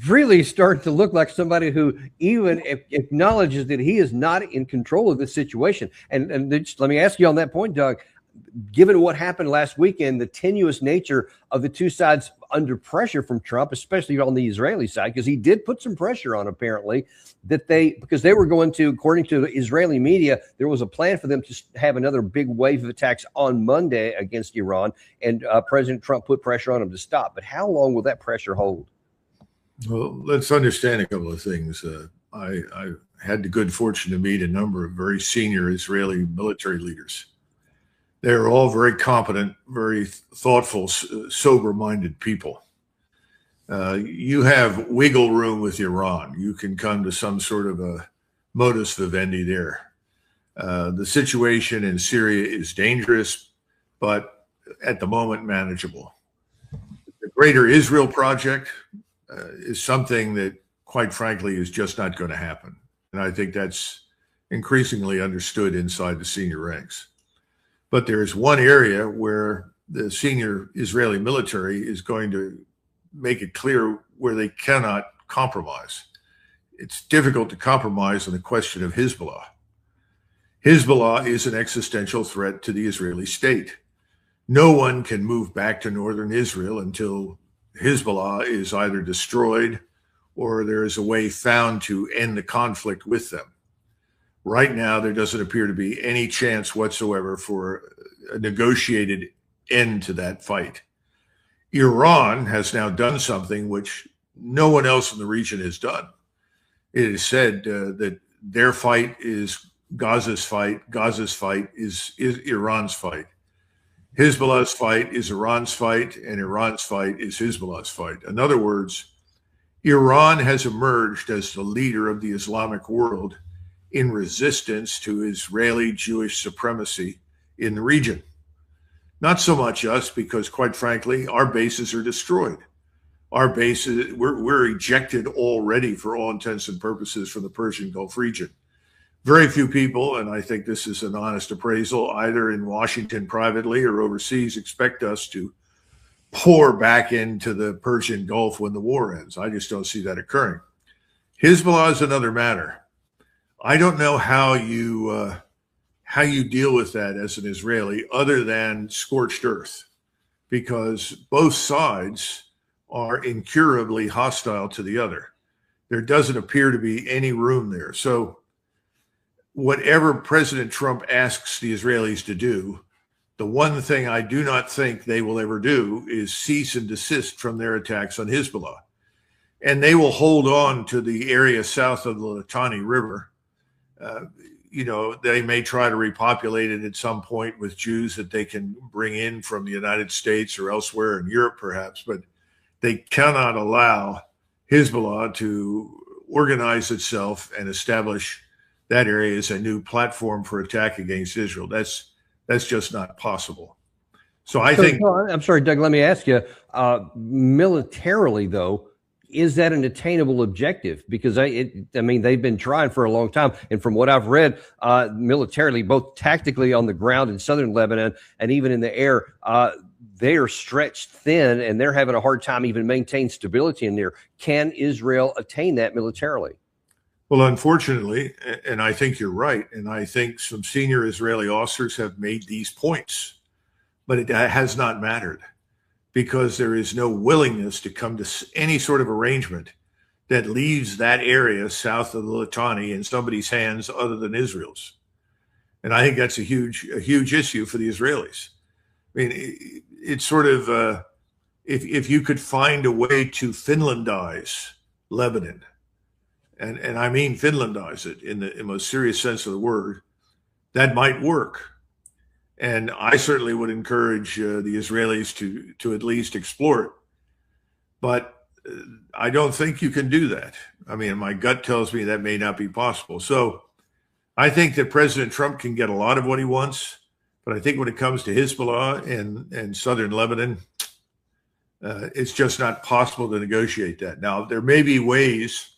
really starting to look like somebody who even acknowledges that he is not in control of the situation. And just let me ask you on that point, Doug, given what happened last weekend, the tenuous nature of the two sides under pressure from Trump, especially on the Israeli side, because he did put some pressure on, apparently, because they were going to, according to the Israeli media, there was a plan for them to have another big wave of attacks on Monday against Iran, and President Trump put pressure on them to stop. But how long will that pressure hold? Well, let's understand a couple of things. I had the good fortune to meet a number of very senior Israeli military leaders. They're all very competent, very thoughtful, sober-minded people. You have wiggle room with Iran. You can come to some sort of a modus vivendi there. The situation in Syria is dangerous, but at the moment manageable. The Greater Israel Project is something that, quite frankly, is just not going to happen. And I think that's increasingly understood inside the senior ranks. But there is one area where the senior Israeli military is going to make it clear where they cannot compromise. It's difficult to compromise on the question of Hezbollah. Hezbollah is an existential threat to the Israeli state. No one can move back to northern Israel until Hezbollah is either destroyed or there is a way found to end the conflict with them. Right now, there doesn't appear to be any chance whatsoever for a negotiated end to that fight. Iran has now done something which no one else in the region has done. It is said that their fight is Gaza's fight, Gaza's fight is Iran's fight. Hezbollah's fight is Iran's fight, and Iran's fight is Hezbollah's fight. In other words, Iran has emerged as the leader of the Islamic world in resistance to Israeli Jewish supremacy in the region. Not so much us, because quite frankly, our bases are destroyed. Our bases, we're ejected already for all intents and purposes from the Persian Gulf region. Very few people, and I think this is an honest appraisal, either in Washington privately or overseas, expect us to pour back into the Persian Gulf when the war ends. I just don't see that occurring. Hezbollah is another matter. I don't know how you deal with that as an Israeli other than scorched earth, because both sides are incurably hostile to the other. There doesn't appear to be any room there. So whatever President Trump asks the Israelis to do, the one thing I do not think they will ever do is cease and desist from their attacks on Hezbollah. And they will hold on to the area south of the Litani River. They may try to repopulate it at some point with Jews that they can bring in from the United States or elsewhere in Europe, perhaps, but they cannot allow Hezbollah to organize itself and establish that area as a new platform for attack against Israel. That's just not possible. So I think. I'm sorry, Doug, let me ask you, militarily, though, is that an attainable objective? Because they've been trying for a long time. And from what I've read, militarily, both tactically on the ground in southern Lebanon and even in the air, they are stretched thin and they're having a hard time even maintaining stability in there. Can Israel attain that militarily? Well, unfortunately, and I think you're right, and I think some senior Israeli officers have made these points, but it has not mattered, because there is no willingness to come to any sort of arrangement that leaves that area south of the Litani in somebody's hands other than Israel's. And I think that's a huge issue for the Israelis. I mean, it's sort of, if you could find a way to Finlandize Lebanon, and I mean Finlandize it in the most serious sense of the word, that might work. And I certainly would encourage the Israelis to at least explore it. But I don't think you can do that. I mean, my gut tells me that may not be possible. So I think that President Trump can get a lot of what he wants. But I think when it comes to Hezbollah and southern Lebanon, it's just not possible to negotiate that. Now, there may be ways,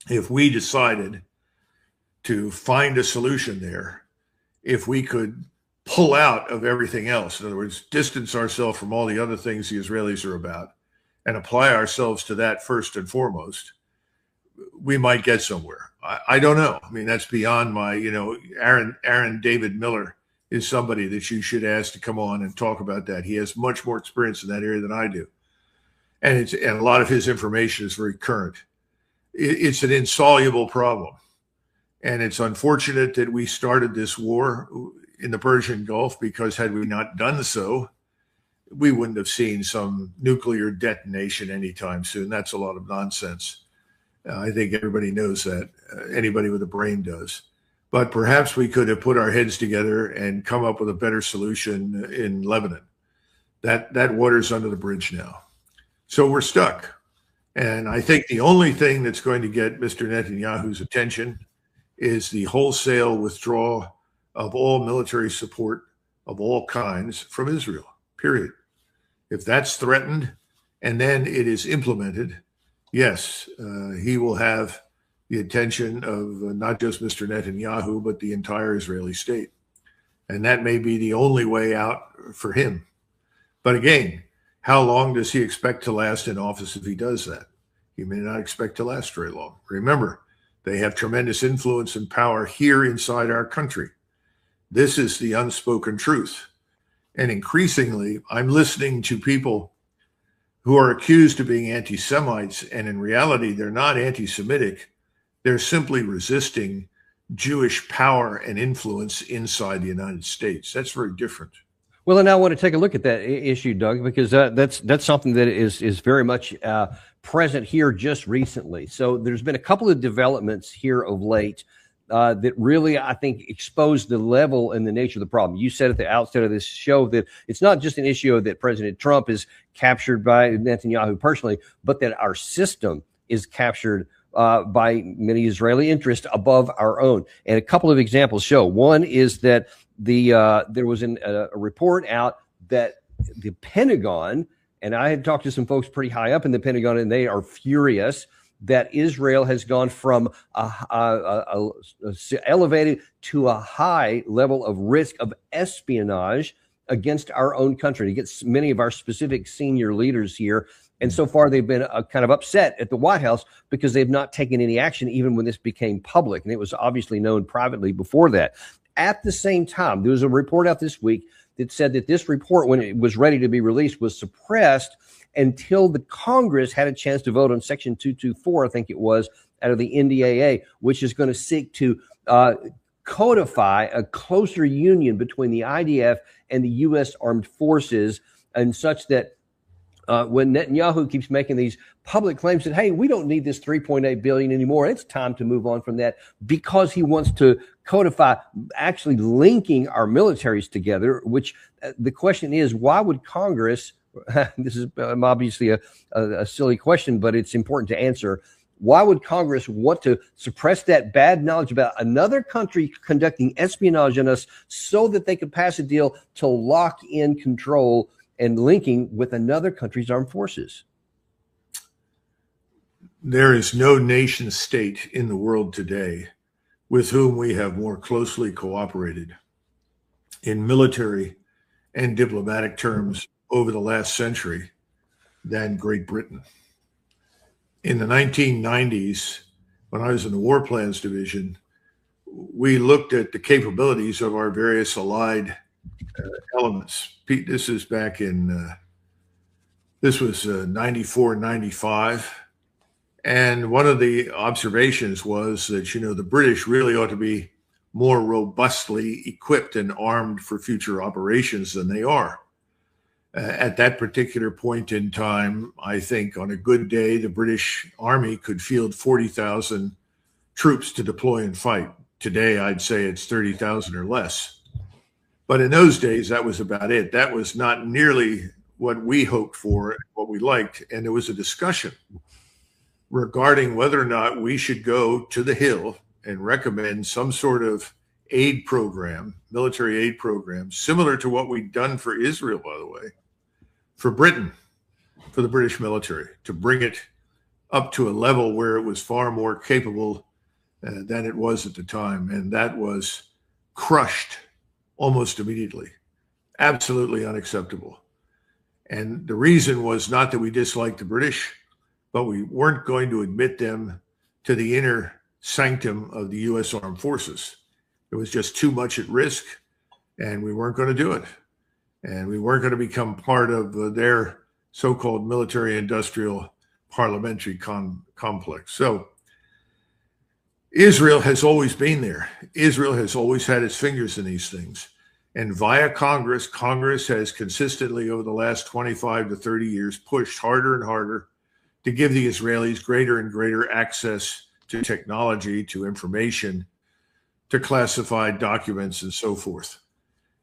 if we decided to find a solution there, if we could pull out of everything else. In other words, distance ourselves from all the other things the Israelis are about and apply ourselves to that first and foremost, we might get somewhere. I don't know. I mean, that's beyond my, Aaron David Miller is somebody that you should ask to come on and talk about that. He has much more experience in that area than I do. And a lot of his information is very current. It's an insoluble problem. And it's unfortunate that we started this war in the Persian Gulf, because had we not done so, we wouldn't have seen some nuclear detonation anytime soon. That's a lot of nonsense. I think everybody knows that. Anybody with a brain does. But perhaps we could have put our heads together and come up with a better solution in Lebanon. That water's under the bridge now. So we're stuck. And I think the only thing that's going to get Mr. Netanyahu's attention is the wholesale withdrawal of all military support of all kinds from Israel, period. If that's threatened and then it is implemented, yes, he will have the attention of not just Mr. Netanyahu, but the entire Israeli state. And that may be the only way out for him. But again, how long does he expect to last in office if he does that? He may not expect to last very long. Remember, they have tremendous influence and power here inside our country. This is the unspoken truth. And increasingly, I'm listening to people who are accused of being anti-Semites, and in reality, they're not anti-Semitic. They're simply resisting Jewish power and influence inside the United States. That's very different. Well, and I want to take a look at that issue, Doug, because that's something that is very much present here just recently. So there's been a couple of developments here of late that really, I think, expose the level and the nature of the problem. You said at the outset of this show that it's not just an issue that President Trump is captured by Netanyahu personally, but that our system is captured by many Israeli interests above our own. And a couple of examples show. One is that there was a report out that the Pentagon, and I had talked to some folks pretty high up in the Pentagon, and they are furious that Israel has gone from elevated to a high level of risk of espionage against our own country, to get many of our specific senior leaders here. And so far, they've been kind of upset at the White House because they've not taken any action, even when this became public. And it was obviously known privately before that. At the same time, there was a report out this week that said that this report, when it was ready to be released, was suppressed until the Congress had a chance to vote on Section 224, I think it was, out of the NDAA, which is going to seek to codify a closer union between the IDF and the U.S. Armed Forces, and such that when Netanyahu keeps making these public claims that, hey, we don't need this $3.8 billion anymore, it's time to move on from that, because he wants to codify actually linking our militaries together, which the question is, why would Congress, this is obviously a silly question, but it's important to answer, why would Congress want to suppress that bad knowledge about another country conducting espionage on us so that they could pass a deal to lock in control and linking with another country's armed forces? There is no nation state in the world today with whom we have more closely cooperated in military and diplomatic terms over the last century than Great Britain. In the 1990s, when I was in the War Plans Division, we looked at the capabilities of our various allied elements. Pete, this is back in, this was 94, 95. And one of the observations was that, the British really ought to be more robustly equipped and armed for future operations than they are. At that particular point in time, I think on a good day, the British Army could field 40,000 troops to deploy and fight. Today, I'd say it's 30,000 or less. But in those days, that was about it. That was not nearly what we hoped for, what we liked. And there was a discussion regarding whether or not we should go to the Hill and recommend some sort of aid program, military aid program, similar to what we'd done for Israel, by the way, for Britain, for the British military, to bring it up to a level where it was far more capable than it was at the time. And that was crushed almost immediately. Absolutely unacceptable. And the reason was not that we disliked the British, but we weren't going to admit them to the inner sanctum of the U.S. Armed Forces. It was just too much at risk, and we weren't going to do it. And we weren't going to become part of their so-called military-industrial parliamentary complex. So Israel has always been there. Israel has always had its fingers in these things. And via Congress, Congress has consistently over the last 25 to 30 years pushed harder and harder to give the Israelis greater and greater access to technology, to information, to classified documents, and so forth.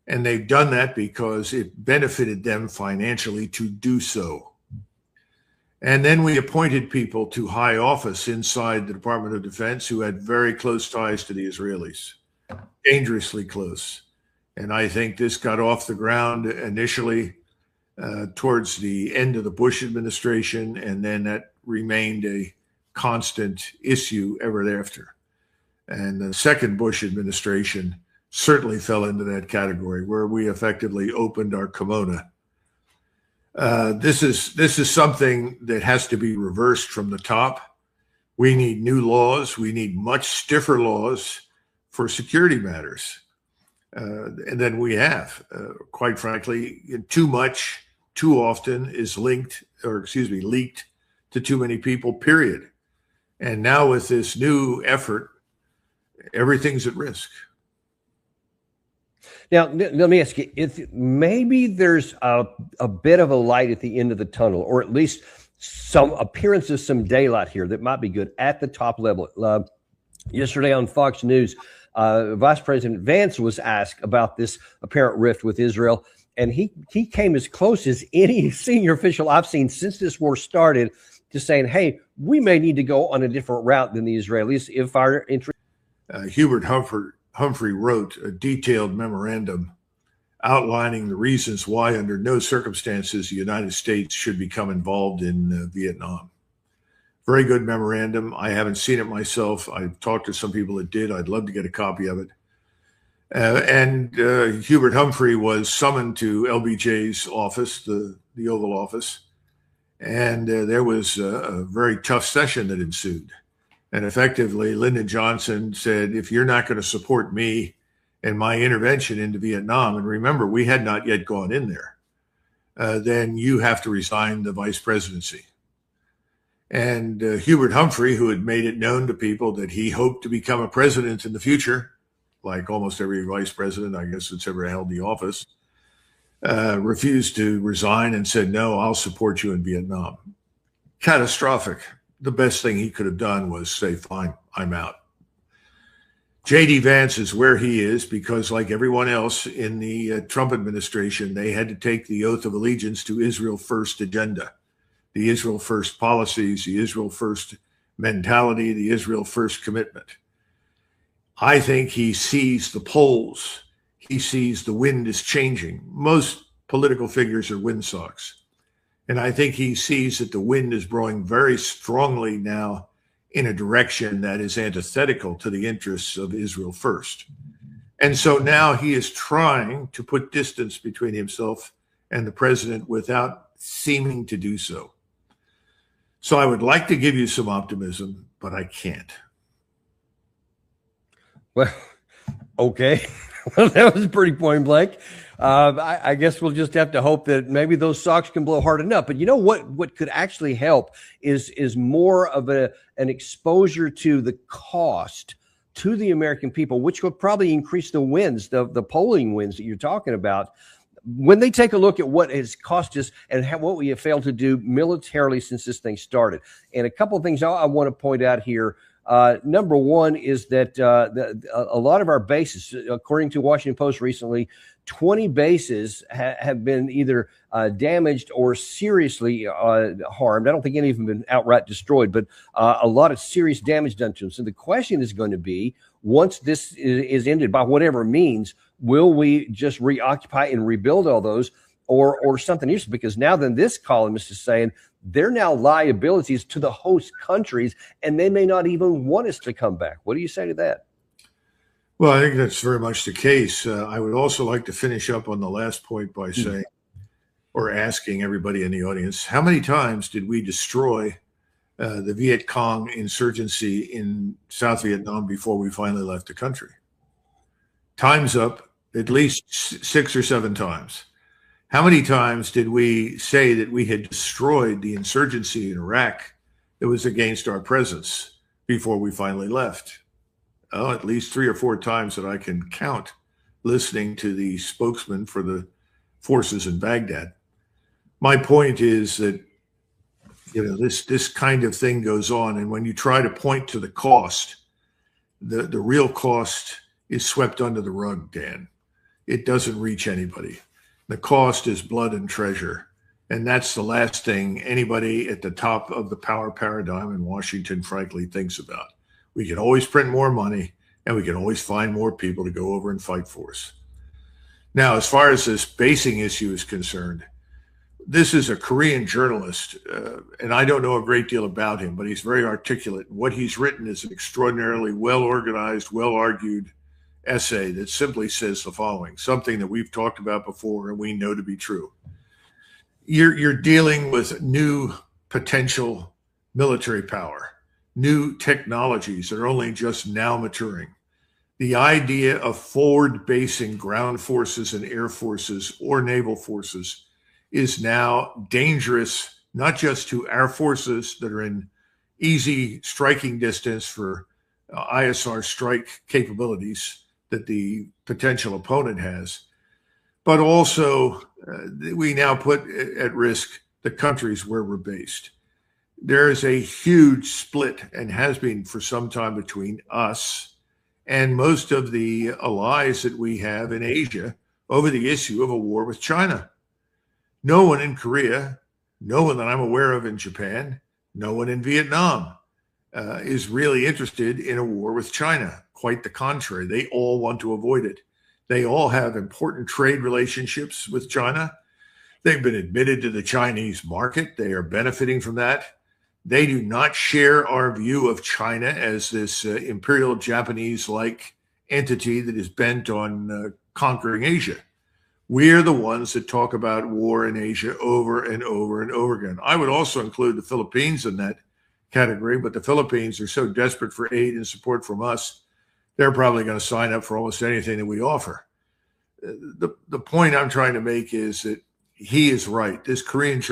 And they've done that because it benefited them financially to do so. And then we appointed people to high office inside the Department of Defense who had very close ties to the Israelis, dangerously close. And I think this got off the ground initially towards the end of the Bush administration, and then that remained a constant issue ever thereafter. And the second Bush administration certainly fell into that category, where we effectively opened our kimono. This is something that has to be reversed from the top. We need new laws. We need much stiffer laws for security matters. And then we have, quite frankly, too much, too often is leaked to too many people, period. And now with this new effort, everything's at risk. Now, let me ask you, if maybe there's a bit of a light at the end of the tunnel, or at least some appearance of some daylight here that might be good at the top level. Yesterday on Fox News, Vice President Vance was asked about this apparent rift with Israel, and he came as close as any senior official I've seen since this war started to saying, hey, we may need to go on a different route than the Israelis if our interest. Hubert Humphrey wrote a detailed memorandum outlining the reasons why under no circumstances the United States should become involved in Vietnam. Very good memorandum. I haven't seen it myself. I've talked to some people that did. I'd love to get a copy of it. And Hubert Humphrey was summoned to LBJ's office, the Oval Office, and there was a very tough session that ensued. And effectively, Lyndon Johnson said, if you're not going to support me and my intervention into Vietnam, and remember, we had not yet gone in there, then you have to resign the vice presidency. And Hubert Humphrey, who had made it known to people that he hoped to become a president in the future, like almost every vice president, I guess, that's ever held the office, refused to resign and said, no, I'll support you in Vietnam. Catastrophic. The best thing he could have done was say, fine, I'm out. J.D. Vance is where he is because, like everyone else in the Trump administration, they had to take the oath of allegiance to Israel First agenda, the Israel First policies, the Israel First mentality, the Israel First commitment. I think he sees the polls. He sees the wind is changing. Most political figures are windsocks. And I think he sees that the wind is blowing very strongly now in a direction that is antithetical to the interests of Israel First. And so now he is trying to put distance between himself and the president without seeming to do so. So I would like to give you some optimism, but I can't. Well, okay. Well, that was pretty point blank. I guess we'll just have to hope that maybe those socks can blow hard enough. But you know what could actually help is more of an exposure to the cost to the American people, which will probably increase the wins, the polling wins that you're talking about. When they take a look at what has cost us and what we have failed to do militarily since this thing started. And a couple of things I want to point out here. Number one is that a lot of our bases, according to Washington Post recently, 20 bases have been either damaged or seriously harmed. I don't think any of them have been outright destroyed, but a lot of serious damage done to them. So the question is going to be, once this is ended by whatever means, will we just reoccupy and rebuild all those or something else? Because now then this columnist is saying they're now liabilities to the host countries, and they may not even want us to come back. What do you say to that? Well, I think that's very much the case. I would also like to finish up on the last point by saying or asking everybody in the audience, how many times did we destroy the Viet Cong insurgency in South Vietnam before we finally left the country? Time's up at least 6 or 7 times. How many times did we say that we had destroyed the insurgency in Iraq that was against our presence before we finally left? Oh, at least 3 or 4 times that I can count, listening to the spokesman for the forces in Baghdad. My point is that, this kind of thing goes on, and when you try to point to the cost, the real cost is swept under the rug, Dan. It doesn't reach anybody. The cost is blood and treasure, and that's the last thing anybody at the top of the power paradigm in Washington, frankly, thinks about. We can always print more money, and we can always find more people to go over and fight for us. Now, as far as this basing issue is concerned, this is a Korean journalist, and I don't know a great deal about him, but he's very articulate. What he's written is an extraordinarily well-organized, well-argued essay that simply says the following, something that we've talked about before and we know to be true. You're dealing with new potential military power, new technologies that are only just now maturing. The idea of forward basing ground forces and air forces or naval forces is now dangerous, not just to our forces that are in easy striking distance for ISR strike capabilities that the potential opponent has, but also we now put at risk the countries where we're based. There is a huge split, and has been for some time, between us and most of the allies that we have in Asia over the issue of a war with China. No one in Korea, no one that I'm aware of in Japan, no one in Vietnam is really interested in a war with China. Quite the contrary. They all want to avoid it. They all have important trade relationships with China. They've been admitted to the Chinese market. They are benefiting from that. They do not share our view of China as this imperial Japanese-like entity that is bent on conquering Asia. We're the ones that talk about war in Asia over and over and over again. I would also include the Philippines in that category, but the Philippines are so desperate for aid and support from us, they're probably going to sign up for almost anything that we offer. The point I'm trying to make is that he is right. This Korean